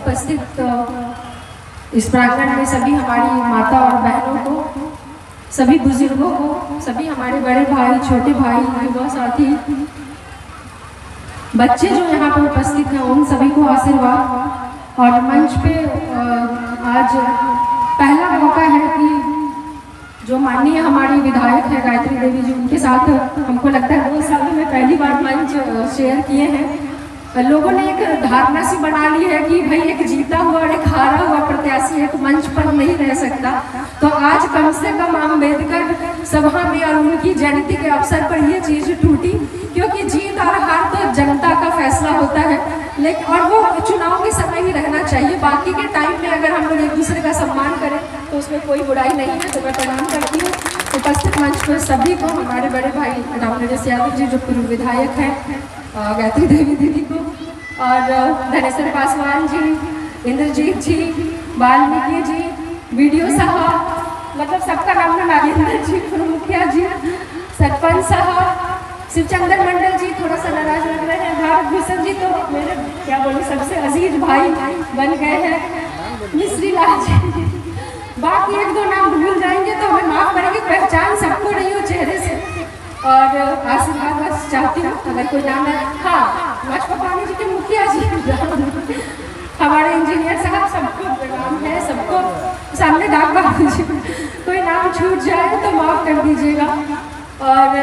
उपस्थित इस प्रांगण में सभी हमारी माता और बहनों को, सभी बुजुर्गों को, सभी हमारे बड़े भाई, छोटे भाई, युवा साथी, बच्चे जो यहाँ पे उपस्थित हैं, उन सभी को आशीर्वाद। और मंच पे आज पहला मौका है कि जो माननीय हमारी विधायक है गायत्री देवी जी, उनके साथ हमको लगता है 2 साल में पहली बार मंच शेयर किए हैं। लोगों ने एक धारणा सी बना ली है कि भाई एक जीता हुआ और एक हारा हुआ प्रत्याशी एक मंच पर नहीं रह सकता। तो आज कम से कम अम्बेडकर सभा में और उनकी जयंती के अवसर पर ये चीज़ टूटी, क्योंकि जीत और हार तो जनता का फैसला होता है, लेकिन और वो चुनाव के समय ही रहना चाहिए। बाकी के टाइम में अगर हम लोग एक दूसरे का सम्मान करें तो उसमें कोई बुराई नहीं है। तो मैं प्रणाम करती हूँ उपस्थित मंच पर सभी को, हमारे बड़े भाई राम नरेश यादव जी जो पूर्व विधायक हैं, गायत्री देवी दीदी को, और धनेश्वर पासवान जी, इंद्रजीत जी, वाल्मीकि जी, वीडियो साहब, मतलब सबका नाम है, नागेंद्र जी, मुखिया जी, सरपंच साहब, शिवचंद्र मंडल जी थोड़ा सा नाराज लग रहे हैं, भारत भूषण जी तो मेरे क्या बोलूं सबसे अजीज भाई बन गए हैं, मिश्री लाल जी, बाकी 1-2 नाम भूल जाएंगे तो हमें माफ करेंगे, पहचान सबको नहीं हो चेहरे से। और आशीर्वाद बस चाहती हूँ अगर कोई नाम है। हाँ, लाजपत रानी जी के मुखिया जी, हमारे इंजीनियर साहब, सबको नाम है, सबको सामने डाक बाबू जी, कोई नाम छूट जाए तो माफ कर दीजिएगा। और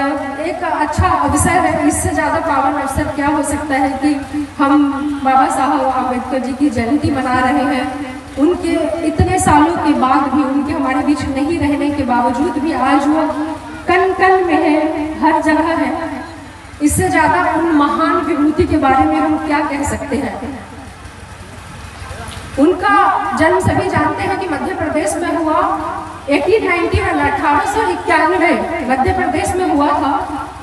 एक अच्छा अवसर है, इससे ज़्यादा पावन अवसर क्या हो सकता है कि हम बाबा साहब अम्बेडकर जी की जयंती मना रहे हैं। उनके इतने सालों के बाद भी, उनके हमारे बीच नहीं रहने के बावजूद भी आज वो कण कण में है, हर जगह है। इससे ज़्यादा उन महान विभूति के बारे में हम क्या कह सकते हैं। उनका जन्म सभी जानते हैं कि मध्य प्रदेश में हुआ, 1891 मध्य प्रदेश में हुआ था,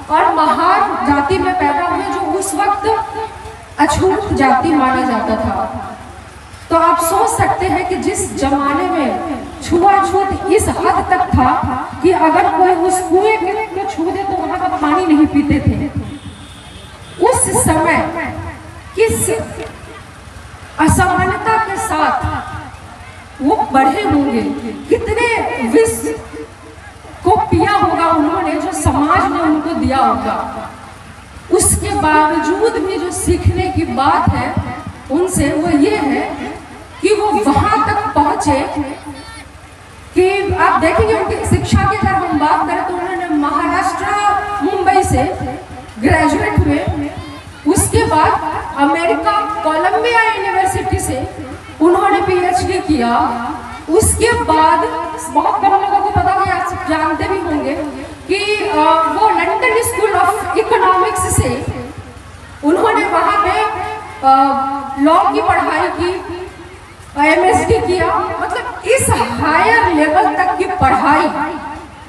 और महार जाति में पैदा हुए जो उस वक्त अछूत जाति माना जाता था। तो आप सोच सकते हैं कि जिस जमाने में छुआछूत इस हद तक था कि अगर कोई उस कुएं को छू दे तो वहां का पानी नहीं पीते थे। उस समय किस असमानता के साथ वो बढ़े होंगे, कितने विष को पिया होगा उन्होंने जो समाज ने उनको दिया होगा। उसके बावजूद भी जो सीखने की बात है उनसे वो ये है कि वो वहां तक पहुंचे कि आप देखेंगे उनकी शिक्षा की अगर हम बात करें तो उन्होंने महाराष्ट्र मुंबई से ग्रेजुएट हुए, उसके बाद अमेरिका कोलंबिया यूनिवर्सिटी से उन्होंने पीएचडी किया, उसके बाद बहुत कम लोगों को पता होगा, आप जानते भी होंगे कि वो लंदन स्कूल ऑफ इकोनॉमिक्स से उन्होंने वहाँ पे लॉ की पढ़ाई की, एमएसडी किया। मतलब इस हायर लेवल तक की पढ़ाई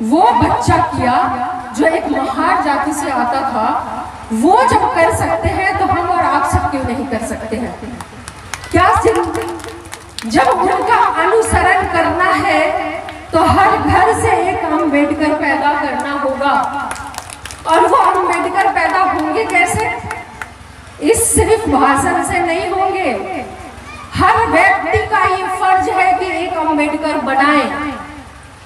वो बच्चा किया जो एक महार जाति से आता था। वो जब कर सकते हैं तो हम और आप सब क्यों नहीं कर सकते हैं? क्या जब उनका अनुसरण करना है तो हर घर से एक अम्बेडकर पैदा करना होगा। और वो अम्बेडकर पैदा होंगे कैसे? इस सिर्फ भाषण से नहीं होंगे। हर व्यक्ति का ये फर्ज है कि एक अम्बेडकर बनाए।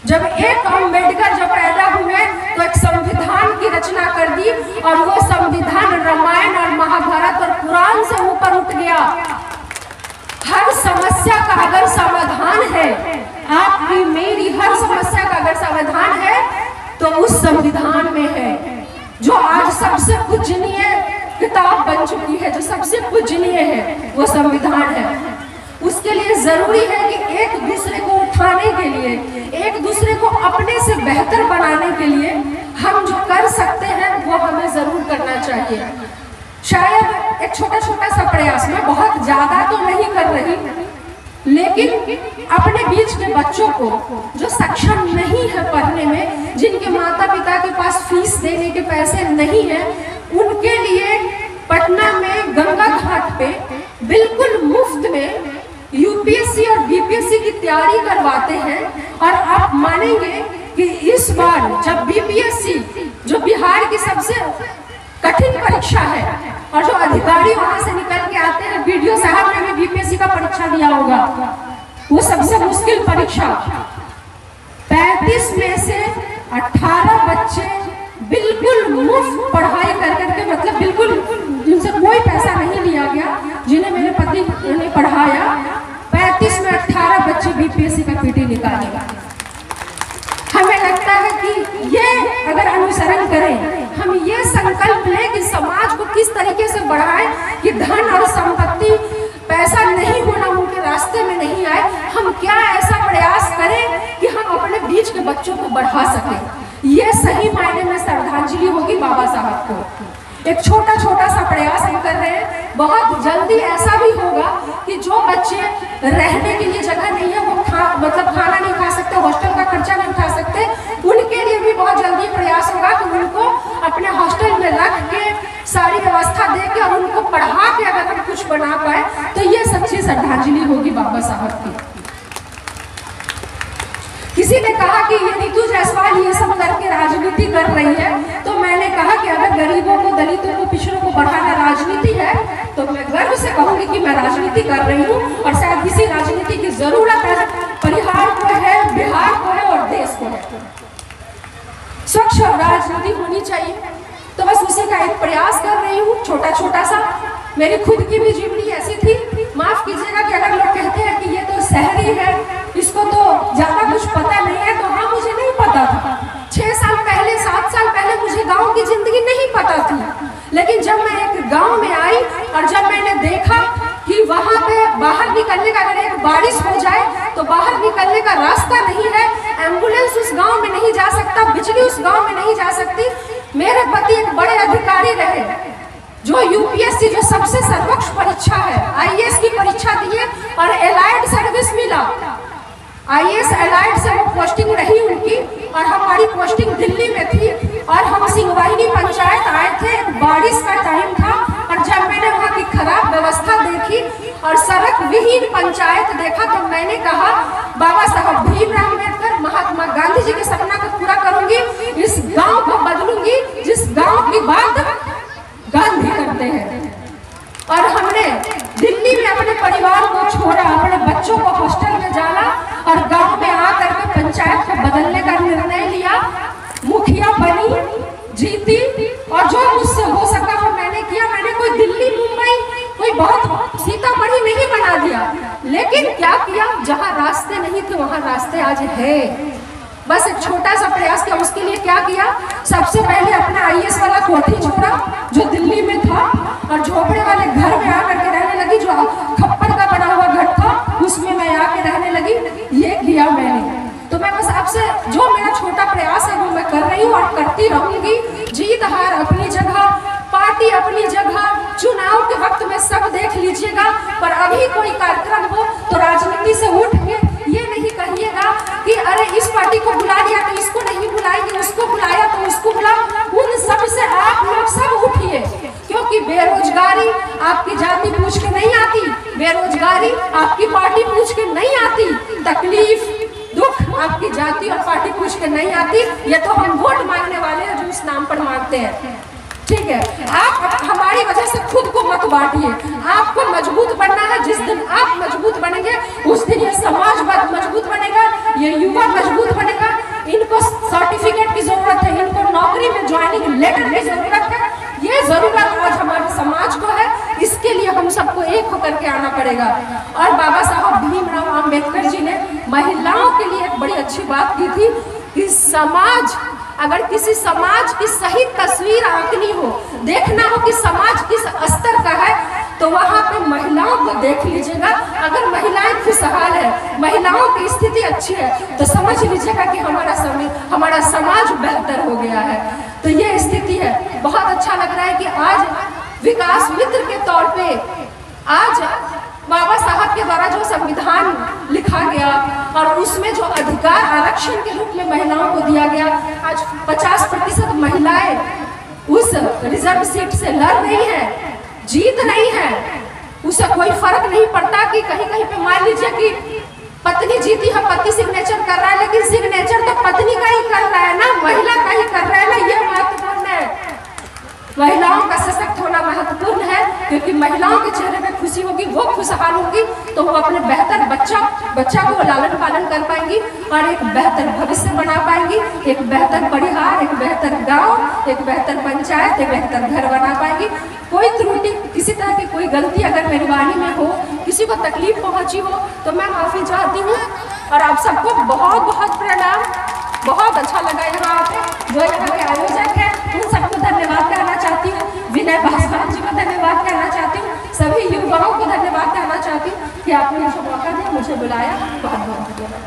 जब एक अम्बेडकर जब पैदा हुए तो एक संविधान की रचना कर दी, और वो संविधान रामायण और महाभारत और कुरान से ऊपर उठ गया। हर समस्या का अगर समाधान है, आपकी मेरी हर समस्या का अगर समाधान है तो उस संविधान में है, जो आज सबसे पूजनीय किताब बन चुकी है, जो सबसे पूजनीय है वो संविधान है। उसके लिए जरूरी है कि एक दूसरे को उठाने के लिए, एक दूसरे को अपने से बेहतर बनाने के लिए हम जो कर सकते हैं वो हमें जरूर करना चाहिए। शायद एक छोटा छोटा सा प्रयास, मैं बहुत ज्यादा तो नहीं कर रही, लेकिन अपने बीच के बच्चों को जो सक्षम नहीं है पढ़ने में, जिनके माता पिता के पास फीस देने के पैसे नहीं है, उनके लिए पटना में गंगा घाट पे बिल्कुल मुफ्त में यूपीएससी और बीपीएससी की तैयारी करवाते हैं। और आप मानेंगे कि इस बार जब बीपीएससी, जो बिहार की सबसे कठिन परीक्षा है, और जो अधिकारी वहां से निकल के आते हैं, वीडियो साहब ने भी बीपीएससी का परीक्षा दिया होगा, वो सबसे मुश्किल परीक्षा। 35 में से 18 बच्चे बिल्कुल मुफ्त पढ़ाई कर करके, मतलब बिल्कुल जिनसे कोई पैसा नहीं लिया गया, जिन्हें मेरे पति ने पढ़ाया, 35 में 18 बच्चे बीपीएससी का पीटी निकालेगा। हमें लगता है कि ये अगर अनुसरण करें, हम ये संकल्प लें कि समाज को किस तरीके से बढ़ाएं कि धन और संपत्ति, पैसा नहीं होना उनके रास्ते में नहीं आए, हम क्या ऐसा प्रयास करें कि हम अपने बीच के बच्चों को बढ़ा सकें। ये सही मायने में श्रद्धांजलि होगी बाबा साहब को। एक छोटा छोटा सा प्रयास हम कर रहे हैं, बहुत जल्दी ऐसा भी होगा कि जो बच्चे रहने के लिए जगह नहीं है, वो मतलब खाना नहीं खा सकते, हॉस्टल का खर्चा नहीं उठा सकते, उनके लिए भी बहुत जल्दी प्रयास होगा कि उनको अपने हॉस्टल में रख के सारी व्यवस्था दे के और उनको पढ़ा के अगर हम कुछ बना पाए तो ये सच्ची श्रद्धांजलि होगी बाबा साहब की। किसी ने कहा कि ये नीतू जायसवाल ये सब करके राजनीति कर रही है, तो मैंने कहा कि अगर गरीबों को, दलितों को, पिछड़ों को बढ़ाना राजनीति है तो मैं गर्व से कहूंगी कि मैं राजनीति कर रही हूँ, और शायद किसी राजनीति की जरूरत है, परिहार को है, बिहार को है और देश को है। स्वच्छ राजनीति होनी चाहिए, तो बस उसी का एक प्रयास कर रही हूँ, छोटा छोटा सा। मेरी खुद की भी जीवनी ऐसी थी, माफ कीजिएगा कि अगर लोग कहते हैं कि ये तो शहरी है, इसको तो ज्यादा कुछ पता नहीं है, तो हाँ, मुझे नहीं पता था। 6 साल पहले, 7 साल पहले मुझे गांव की जिंदगी नहीं पता थी, लेकिन जब मैं एक गांव में आई और जब मैंने देखा कि वहां पे बाहर निकलने का, अगर एक बारिश हो जाए तो बाहर निकलने का रास्ता नहीं है, एम्बुलेंस उस गांव में नहीं जा सकता, बिजली उस गांव में नहीं जा सकती। मेरे पति एक बड़े अधिकारी रहे जो यूपीएससी, जो सबसे सर्वोच्च परीक्षा है, आईएएस की परीक्षा दिए और एलाइड सर्विस मिला। आईएएस एलाइड से वो पोस्टिंग रही उनकी, और हमारी पोस्टिंग दिल्ली में थी, और हम सिंहवाहिनी पंचायत आए थे, बारिश का टाइम था, और जब मैंने वहाँ की खराब व्यवस्था देखी और सड़क विहीन पंचायत देखा तो मैंने कहा, बाबा साहब भीमराव अम्बेडकर, महात्मा गांधी जी के सपना को पूरा करूंगी, इस गांव को बदलूंगी जिस गांव की बात गांधी करते हैं। और हमने दिल्ली में अपने परिवार को छोड़ा, अपने बच्चों को हॉस्टल में डाला और गांव में आकर के पंचायत को बदलने का निर्णय लिया। मुखिया बनी, जीती, और जो मुझसे हो सका वो मैंने किया। मैंने कोई दिल्ली, मुंबई, कोई बहुत सीतामढ़ी नहीं बना दिया, लेकिन क्या किया, जहां रास्ते नहीं थे वहां रास्ते आज है। बस एक छोटा सा प्रयास किया। उसके लिए क्या किया, सबसे पहले अपना आईएएस वाला कोठी छोड़ा जो दिल्ली में था, और झोपड़े वाले घर में आकर के रहने लगी, जो खप्पर का बना हुआ घर था उसमें मैं आके रहने लगी। ये किया मैंने। तो मैं बस आपसे, जो मेरा छोटा प्रयास है वो मैं कर रही हूँ और करती रहूंगी। जीत हार अपनी जगह, पार्टी अपनी जगह, चुनाव के वक्त में सब देख लीजिएगा, पर अभी कोई कार्यक्रम हो तो राजनीति से उठ के ये नहीं कहिएगा कि अरे इस पार्टी को बुला लिया तो इसको नहीं बुलाएंगे, उसको बुलाया तो उसको बुला। उन सब से आप लोग सब उठिए, क्योंकि बेरोजगारी आपकी जाति पूछ के नहीं आती, बेरोजगारी आपकी पार्टी पूछ के नहीं आती, तकलीफ दुख आपकी जाति और पार्टी पूछ के नहीं आती। ये तो हम वोट मांगने वाले हैं जो इस नाम पर मांगते हैं, ठीक है। आप हमारी वजह से खुद को मत बांटिए, आपको मजबूत बनना है। जिस दिन आप मजबूत बनेंगे उस दिन ये समाज मजबूत बनेगा, ये युवा मजबूत बनेगा। इनको सर्टिफिकेट की जरूरत है, इनको नौकरी में ज्वाइनिंग लेटर की जरूरत है। ये जरूरत आज हमारे समाज को है, इसके लिए हम सबको एक होकर के आना पड़ेगा। और बाबा साहब भीमराव अम्बेडकर जी ने महिलाओं के लिए एक बड़ी अच्छी बात की थी कि समाज, अगर किसी समाज की सही तस्वीर आंकनी हो, देखना हो कि समाज किस स्तर का है, तो वहाँ पे महिलाओं को देख लीजिएगा। अगर महिलाएं खुशहाल है, महिलाओं की स्थिति अच्छी है, तो समझ लीजिएगा कि हमारा समाज बेहतर हो गया है। तो ये स्थिति है। बहुत अच्छा लग रहा है कि आज विकास मित्र के तौर पे आज बाबा साहब के द्वारा जो संविधान लिखा गया और उसमें जो अधिकार आरक्षण के रूप में महिलाओं को दिया गया, आज 50% महिलाएं उस रिजर्व सीट से लड़ रही हैं, जीत रही हैं। उसे कोई फर्क नहीं पड़ता कि कहीं कहीं पे मान लीजिए कि पत्नी जीती है, पति सिग्नेचर कर रहा है, लेकिन सिग्नेचर तो पत्नी का ही कर रहा है ना, महिला का ही कर रहा है ना, ये महत्वपूर्ण है। महिलाओं का सशक्त होना महत्वपूर्ण है, क्योंकि महिलाओं के चेहरे पे खुशी होगी, वो खुशहाल होगी, तो वो अपने बेहतर बच्चा को लालन पालन कर पाएंगी और एक बेहतर भविष्य बना पाएंगी, एक बेहतर परिवार, एक बेहतर गांव, एक बेहतर पंचायत, एक बेहतर घर बना पाएंगी। कोई त्रुटि, किसी तरह की कोई गलती अगर मेरी वाणी में हो, किसी को तकलीफ पहुंची हो, तो मैं माफ़ी चाहती हूँ। और आप सबको बहुत बहुत प्रणाम। बहुत अच्छा लगा यहाँ आके। जो यहाँ के आयोजक हैं उन सबको धन्यवाद कहना चाहती हूँ। विनय पासवान जी को धन्यवाद कहना चाहती हूँ। सभी युवाओं को धन्यवाद कहना चाहती हूँ कि आपने मुझे मौका दिया, मुझे बुलाया। बहुत बहुत धन्यवाद।